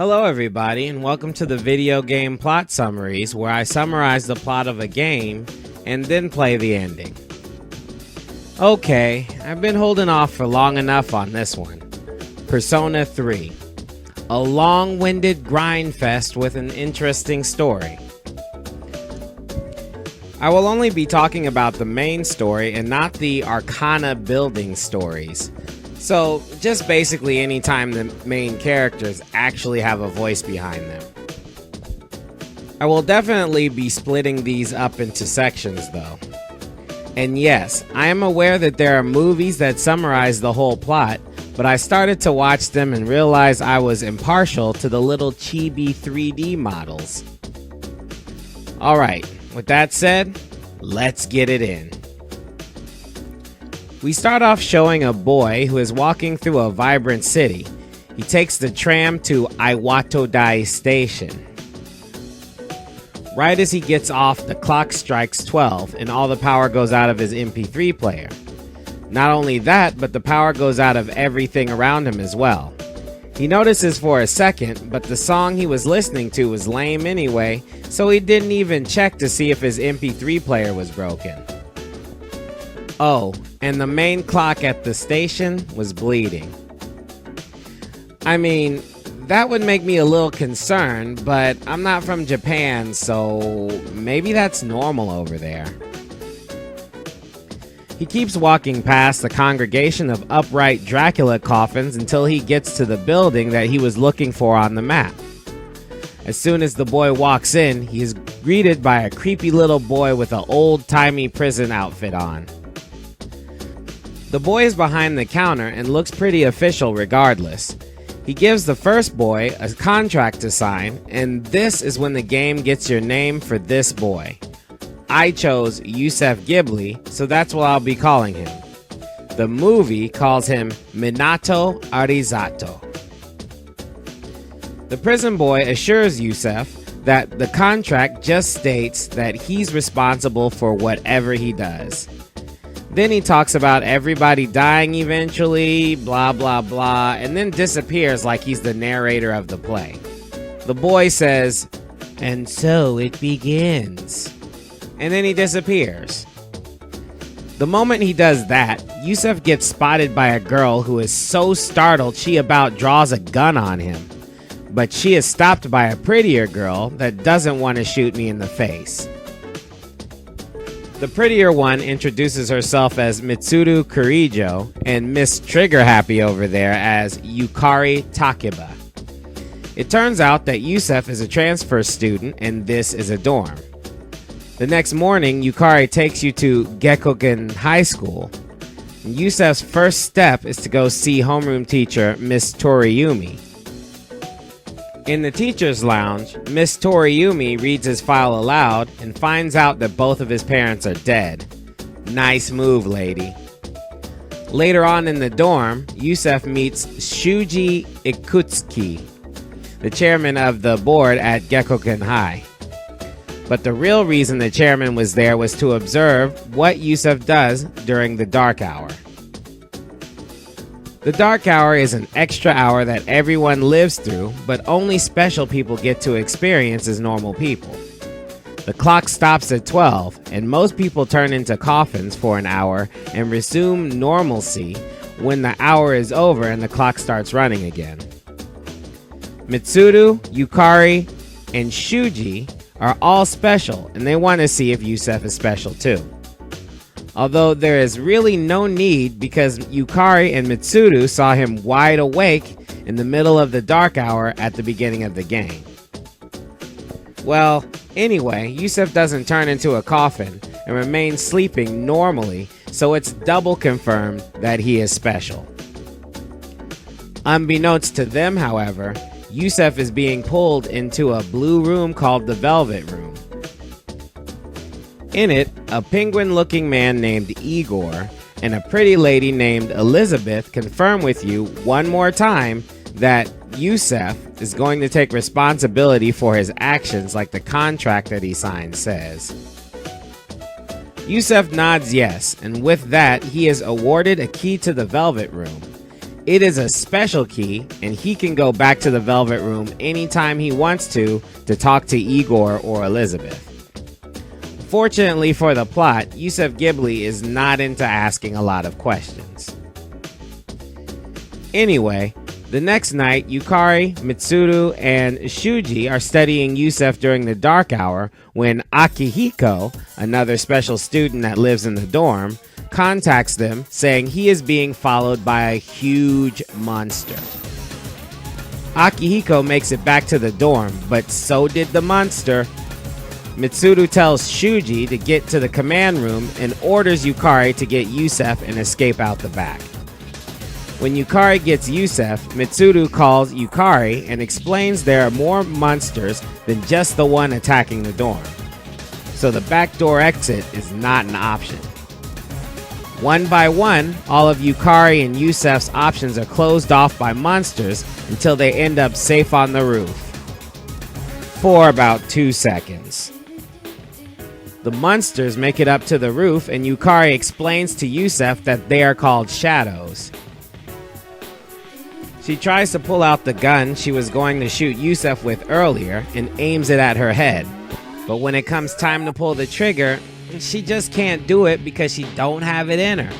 Hello everybody, and welcome to the video game plot summaries, where I summarize the plot of a game and then play the ending. Okay, I've been holding off for long enough on this one. Persona 3. A long-winded grind fest with an interesting story. I will only be talking about the main story and not the Arcana building stories. So, just basically anytime the main characters actually have a voice behind them. I will definitely be splitting these up into sections though. And yes, I am aware that there are movies that summarize the whole plot, but I started to watch them and realized I was impartial to the little chibi 3D models. Alright, with that said, let's get it in. We start off showing a boy who is walking through a vibrant city. He takes the tram to Iwatodai Station. Right as he gets off, the clock strikes 12 and all the power goes out of his MP3 player. Not only that, but the power goes out of everything around him as well. He notices for a second, but the song he was listening to was lame anyway, so he didn't even check to see if his MP3 player was broken. Oh, and the main clock at the station was bleeding. I mean, that would make me a little concerned, but I'm not from Japan, so maybe that's normal over there. He keeps walking past the congregation of upright Dracula coffins until he gets to the building that he was looking for on the map. As soon as the boy walks in, he is greeted by a creepy little boy with an old-timey prison outfit on. The boy is behind the counter and looks pretty official regardless. He gives the first boy a contract to sign, and this is when the game gets your name for this boy. I chose Youssef Ghibli, so that's what I'll be calling him. The movie calls him Minato Arizato. The prison boy assures Youssef that the contract just states that he's responsible for whatever he does. Then he talks about everybody dying eventually, blah blah blah, and then disappears like he's the narrator of the play. The boy says, "And so it begins." And then he disappears. The moment he does that, Youssef gets spotted by a girl who is so startled she about draws a gun on him. But she is stopped by a prettier girl that doesn't want to shoot me in the face. The prettier one introduces herself as Mitsuru Kurijo and Miss Trigger Happy over there as Yukari Takeba. It turns out that Youssef is a transfer student and this is a dorm. The next morning, Yukari takes you to Gekogen High School. Youssef's first step is to go see homeroom teacher Miss Toriyumi. In the teacher's lounge, Miss Toriyumi reads his file aloud and finds out that both of his parents are dead. Nice move, lady. Later on in the dorm, Youssef meets Shuji Ikutsuki, the chairman of the board at Gekogen High. But the real reason the chairman was there was to observe what Youssef does during the dark hour. The dark hour is an extra hour that everyone lives through, but only special people get to experience as normal people. The clock stops at 12, and most people turn into coffins for an hour and resume normalcy when the hour is over and the clock starts running again. Mitsuru, Yukari, and Shuji are all special, and they want to see if Youssef is special too. Although there is really no need because Yukari and Mitsuru saw him wide awake in the middle of the dark hour at the beginning of the game. Well, anyway, Youssef doesn't turn into a coffin and remains sleeping normally, so it's double confirmed that he is special. Unbeknownst to them, however, Youssef is being pulled into a blue room called the Velvet Room. In it, a penguin-looking man named Igor and a pretty lady named Elizabeth confirm with you one more time that Youssef is going to take responsibility for his actions like the contract that he signed says. Youssef nods yes, and with that, he is awarded a key to the Velvet Room. It is a special key, and he can go back to the Velvet Room anytime he wants to talk to Igor or Elizabeth. Fortunately for the plot, Youssef Ghibli is not into asking a lot of questions. Anyway, the next night, Yukari, Mitsuru, and Shuji are studying Youssef during the dark hour when Akihiko, another special student that lives in the dorm, contacts them saying he is being followed by a huge monster. Akihiko makes it back to the dorm, but so did the monster. Mitsuru tells Shuji to get to the command room and orders Yukari to get Youssef and escape out the back. When Yukari gets Youssef, Mitsuru calls Yukari and explains there are more monsters than just the one attacking the dorm. So the back door exit is not an option. One by one, all of Yukari and Youssef's options are closed off by monsters until they end up safe on the roof. For about 2 seconds. The monsters make it up to the roof and Yukari explains to Youssef that they are called shadows. She tries to pull out the gun she was going to shoot Youssef with earlier and aims it at her head. But when it comes time to pull the trigger, she just can't do it because she don't have it in her.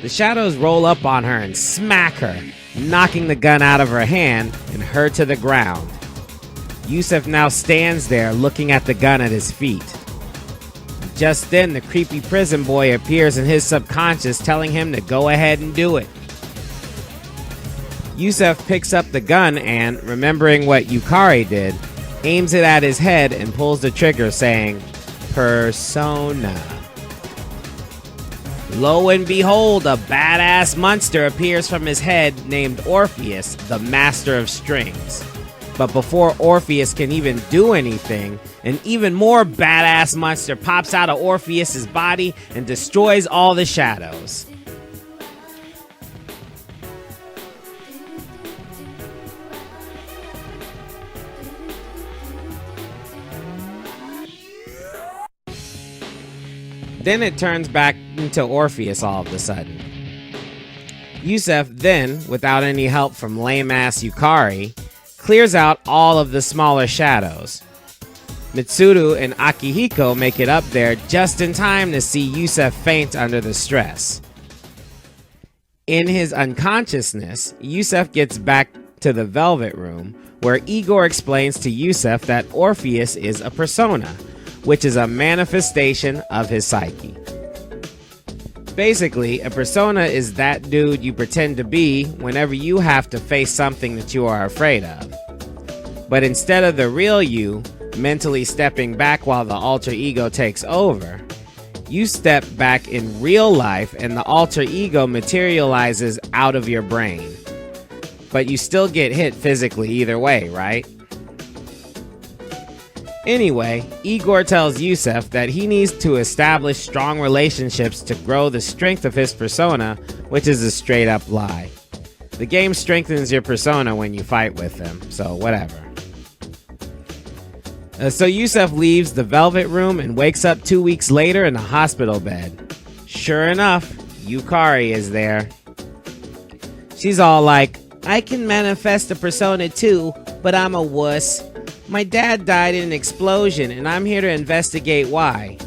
The shadows roll up on her and smack her, knocking the gun out of her hand and her to the ground. Youssef now stands there looking at the gun at his feet. Just then, the creepy prison boy appears in his subconscious telling him to go ahead and do it. Youssef picks up the gun and, remembering what Yukari did, aims it at his head and pulls the trigger saying, "Persona." Lo and behold, a badass monster appears from his head named Orpheus, the Master of Strings. But before Orpheus can even do anything, an even more badass monster pops out of Orpheus's body and destroys all the shadows. Then it turns back into Orpheus all of a sudden. Youssef then, without any help from lame-ass Yukari, clears out all of the smaller shadows. Mitsuru and Akihiko make it up there just in time to see Youssef faint under the stress. In his unconsciousness, Youssef gets back to the Velvet Room, where Igor explains to Youssef that Orpheus is a persona, which is a manifestation of his psyche. Basically, a persona is that dude you pretend to be whenever you have to face something that you are afraid of. But instead of the real you mentally stepping back while the alter ego takes over, you step back in real life and the alter ego materializes out of your brain. But you still get hit physically either way, right? Anyway, Igor tells Youssef that he needs to establish strong relationships to grow the strength of his persona, which is a straight up lie. The game strengthens your persona when you fight with them, so whatever. So Youssef leaves the Velvet Room and wakes up 2 weeks later in a hospital bed. Sure enough, Yukari is there. She's all like, "I can manifest a persona too, but I'm a wuss. My dad died in an explosion and I'm here to investigate why."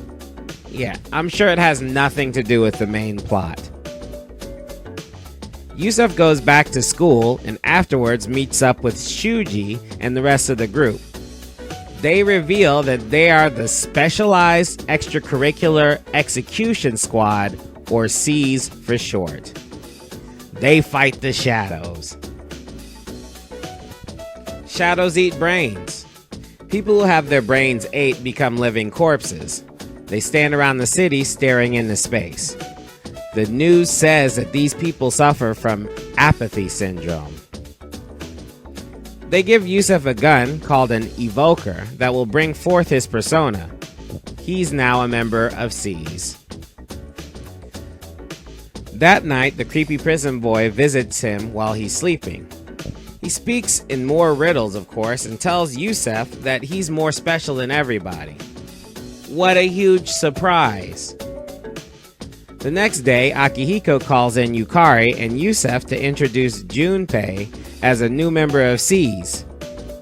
Yeah, I'm sure it has nothing to do with the main plot. Youssef goes back to school and afterwards meets up with Shuji and the rest of the group. They reveal that they are the Specialized Extracurricular Execution Squad, or SEAS for short. They fight the shadows. Shadows eat brains. People who have their brains ate become living corpses. They stand around the city staring into space. The news says that these people suffer from apathy syndrome. They give Youssef a gun called an evoker that will bring forth his persona. He's now a member of SEAS. That night, the creepy prison boy visits him while he's sleeping. He speaks in more riddles, of course, and tells Youssef that he's more special than everybody. What a huge surprise! The next day, Akihiko calls in Yukari and Youssef to introduce Junpei as a new member of C's,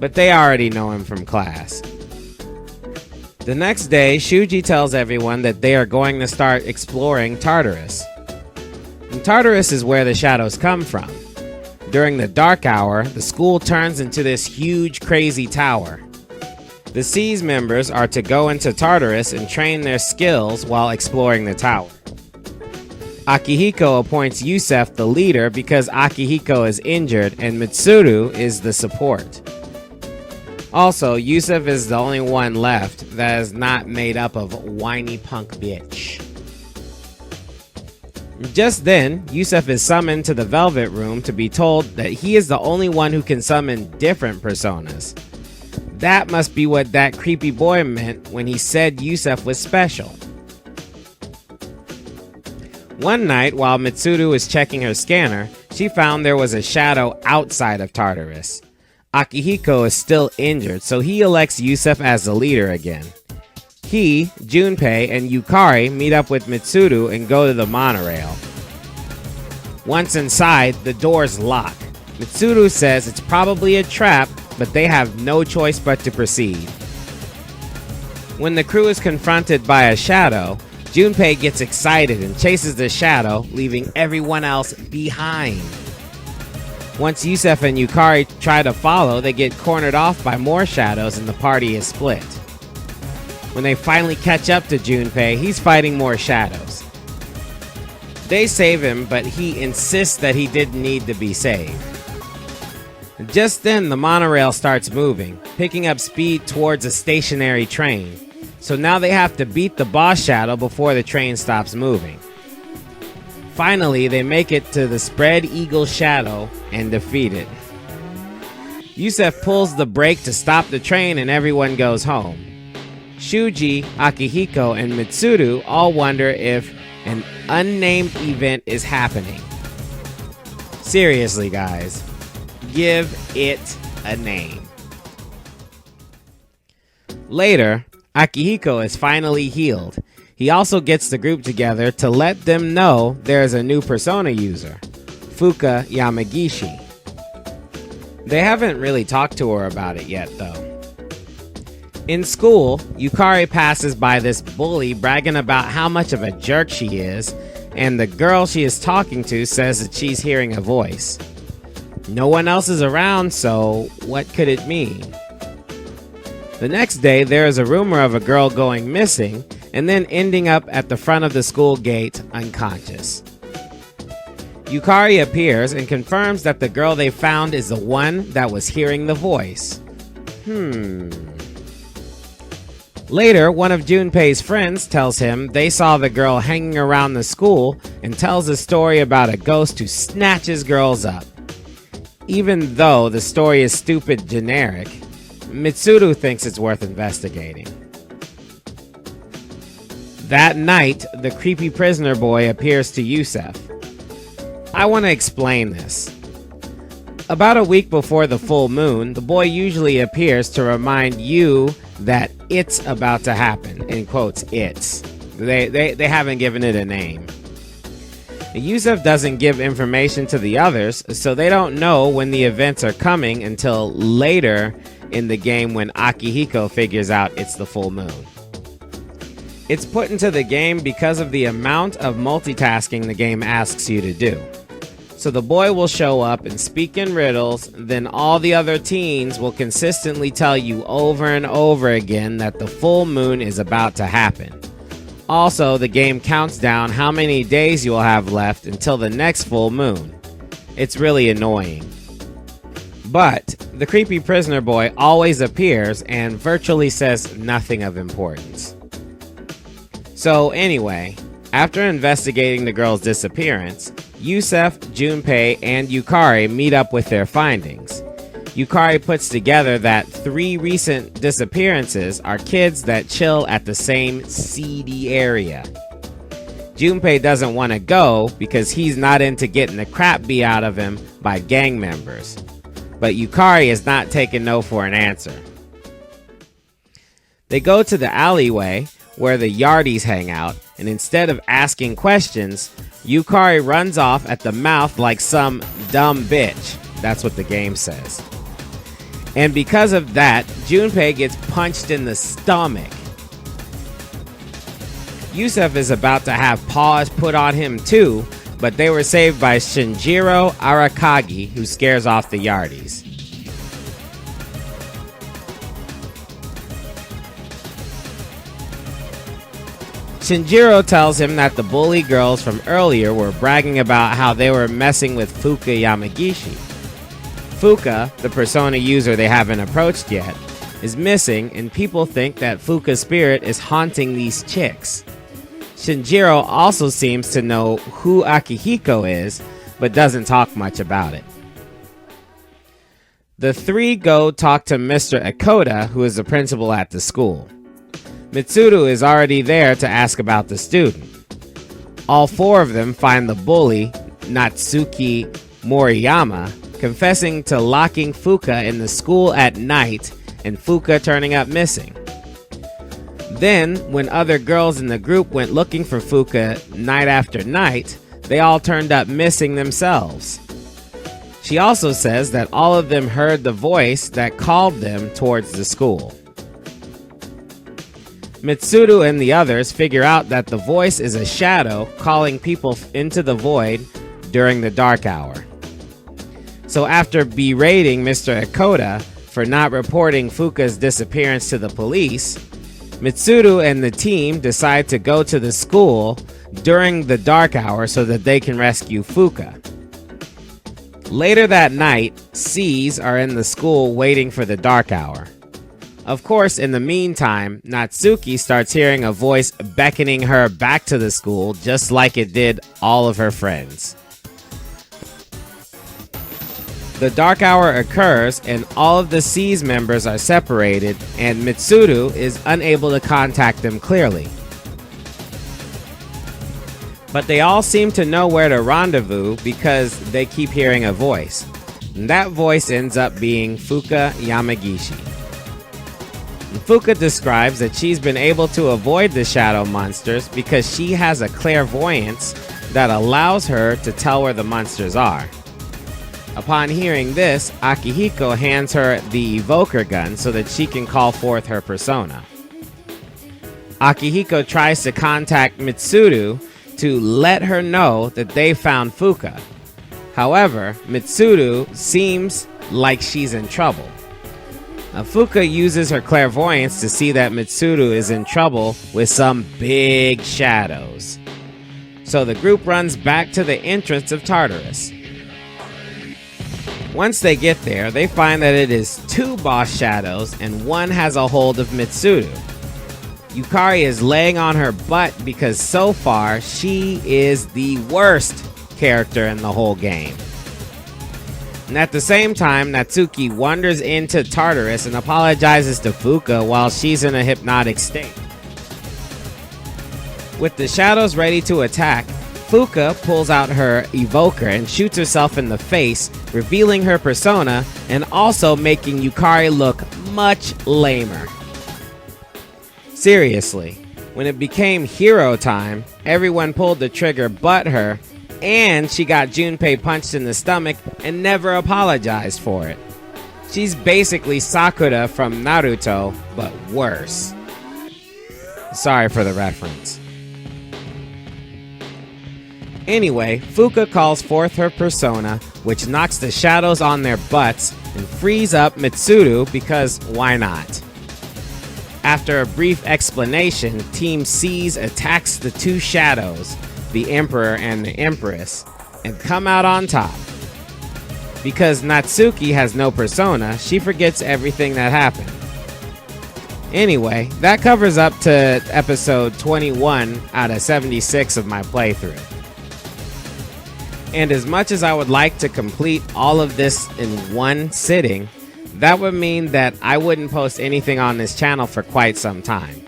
but they already know him from class. The next day, Shuji tells everyone that they are going to start exploring Tartarus. And Tartarus is where the shadows come from. During the dark hour, the school turns into this huge, crazy tower. The C's members are to go into Tartarus and train their skills while exploring the tower. Akihiko appoints Youssef the leader because Akihiko is injured and Mitsuru is the support. Also, Youssef is the only one left that is not made up of whiny punk bitch. Just then, Youssef is summoned to the Velvet Room to be told that he is the only one who can summon different personas. That must be what that creepy boy meant when he said Youssef was special. One night, while Mitsuru was checking her scanner, she found there was a shadow outside of Tartarus. Akihiko is still injured, so he elects Youssef as the leader again. He, Junpei, and Yukari meet up with Mitsuru and go to the monorail. Once inside, the doors lock. Mitsuru says it's probably a trap, but they have no choice but to proceed. When the crew is confronted by a shadow, Junpei gets excited and chases the shadow, leaving everyone else behind. Once Youssef and Yukari try to follow, they get cornered off by more shadows and the party is split. When they finally catch up to Junpei, he's fighting more shadows. They save him, but he insists that he didn't need to be saved. Just then, the monorail starts moving, picking up speed towards a stationary train. So now they have to beat the boss shadow before the train stops moving. Finally, they make it to the spread eagle shadow and defeat it. Youssef pulls the brake to stop the train and everyone goes home. Shuji, Akihiko, and Mitsuru all wonder if an unnamed event is happening. Seriously, guys, give it a name. Later, Akihiko is finally healed. He also gets the group together to let them know there's a new persona user, Fuka Yamagishi. They haven't really talked to her about it yet, though. In school, Yukari passes by this bully bragging about how much of a jerk she is, and the girl she is talking to says that she's hearing a voice. No one else is around, so what could it mean? The next day, there is a rumor of a girl going missing and then ending up at the front of the school gate unconscious. Yukari appears and confirms that the girl they found is the one that was hearing the voice. Later, one of Junpei's friends tells him they saw the girl hanging around the school and tells a story about a ghost who snatches girls up. Even though the story is stupid generic, Mitsuru thinks it's worth investigating. That night, the creepy prisoner boy appears to Youssef. I want to explain this. About a week before the full moon, the boy usually appears to remind you that it's about to happen. In quotes, it's. They haven't given it a name. Youssef doesn't give information to the others, so they don't know when the events are coming until later in the game when Akihiko figures out it's the full moon. It's put into the game because of the amount of multitasking the game asks you to do. So the boy will show up and speak in riddles, then all the other teens will consistently tell you over and over again that the full moon is about to happen. Also, the game counts down how many days you will have left until the next full moon. It's really annoying. But the creepy prisoner boy always appears and virtually says nothing of importance. So anyway, after investigating the girl's disappearance, Youssef, Junpei, and Yukari meet up with their findings. Yukari puts together that 3 recent disappearances are kids that chill at the same seedy area. Junpei doesn't want to go because he's not into getting the crap beat out of him by gang members. But Yukari is not taking no for an answer. They go to the alleyway where the Yardies hang out, and instead of asking questions, Yukari runs off at the mouth like some dumb bitch. That's what the game says. And because of that, Junpei gets punched in the stomach. Youssef is about to have paws put on him too, but they were saved by Shinjiro Arakagi, who scares off the yardies. Shinjiro tells him that the bully girls from earlier were bragging about how they were messing with Fuka Yamagishi. Fuka, the persona user they haven't approached yet, is missing, and people think that Fuka's spirit is haunting these chicks. Shinjiro also seems to know who Akihiko is, but doesn't talk much about it. The three go talk to Mr. Akoda, who is the principal at the school. Mitsuru is already there to ask about the student. All four of them find the bully, Natsuki Moriyama, confessing to locking Fuka in the school at night and Fuka turning up missing. Then, when other girls in the group went looking for Fuka night after night, they all turned up missing themselves. She also says that all of them heard the voice that called them towards the school. Mitsuru and the others figure out that the voice is a shadow calling people into the void during the dark hour. So after berating Mr. Akoda for not reporting Fuka's disappearance to the police, Mitsuru and the team decide to go to the school during the dark hour so that they can rescue Fuka. Later that night, C's are in the school waiting for the dark hour. Of course, in the meantime, Natsuki starts hearing a voice beckoning her back to the school just like it did all of her friends. The dark hour occurs and all of the C's members are separated and Mitsuru is unable to contact them clearly. But they all seem to know where to rendezvous because they keep hearing a voice. And that voice ends up being Fuka Yamagishi. Fuka describes that she's been able to avoid the shadow monsters because she has a clairvoyance that allows her to tell where the monsters are. Upon hearing this, Akihiko hands her the evoker gun so that she can call forth her persona. Akihiko tries to contact Mitsuru to let her know that they found Fuka. However, Mitsuru seems like she's in trouble. Fuka uses her clairvoyance to see that Mitsuru is in trouble with some big shadows. So the group runs back to the entrance of Tartarus. Once they get there, they find that it is two boss shadows and one has a hold of Mitsuru. Yukari is laying on her butt because so far she is the worst character in the whole game. And at the same time, Natsuki wanders into Tartarus and apologizes to Fuka while she's in a hypnotic state. With the shadows ready to attack, Fuka pulls out her evoker and shoots herself in the face, revealing her persona and also making Yukari look much lamer. Seriously, when it became hero time, everyone pulled the trigger but her, and she got Junpei punched in the stomach and never apologized for it. She's basically Sakura from Naruto, but worse. Sorry for the reference. Anyway, Fuka calls forth her persona, which knocks the shadows on their butts and frees up Mitsuru because why not? After a brief explanation, Team C's attacks the two shadows, the Emperor and the Empress, and come out on top. Because Natsuki has no persona, she forgets everything that happened. Anyway, that covers up to episode 21 out of 76 of my playthrough. And as much as I would like to complete all of this in one sitting, that would mean that I wouldn't post anything on this channel for quite some time.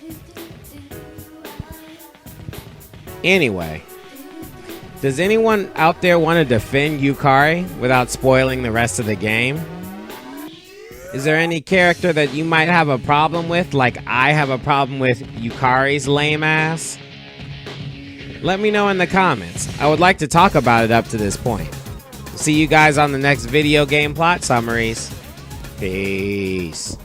Anyway, does anyone out there want to defend Yukari without spoiling the rest of the game? Is there any character that you might have a problem with, like I have a problem with Yukari's lame ass? Let me know in the comments. I would like to talk about it up to this point. See you guys on the next video game plot summaries. Peace.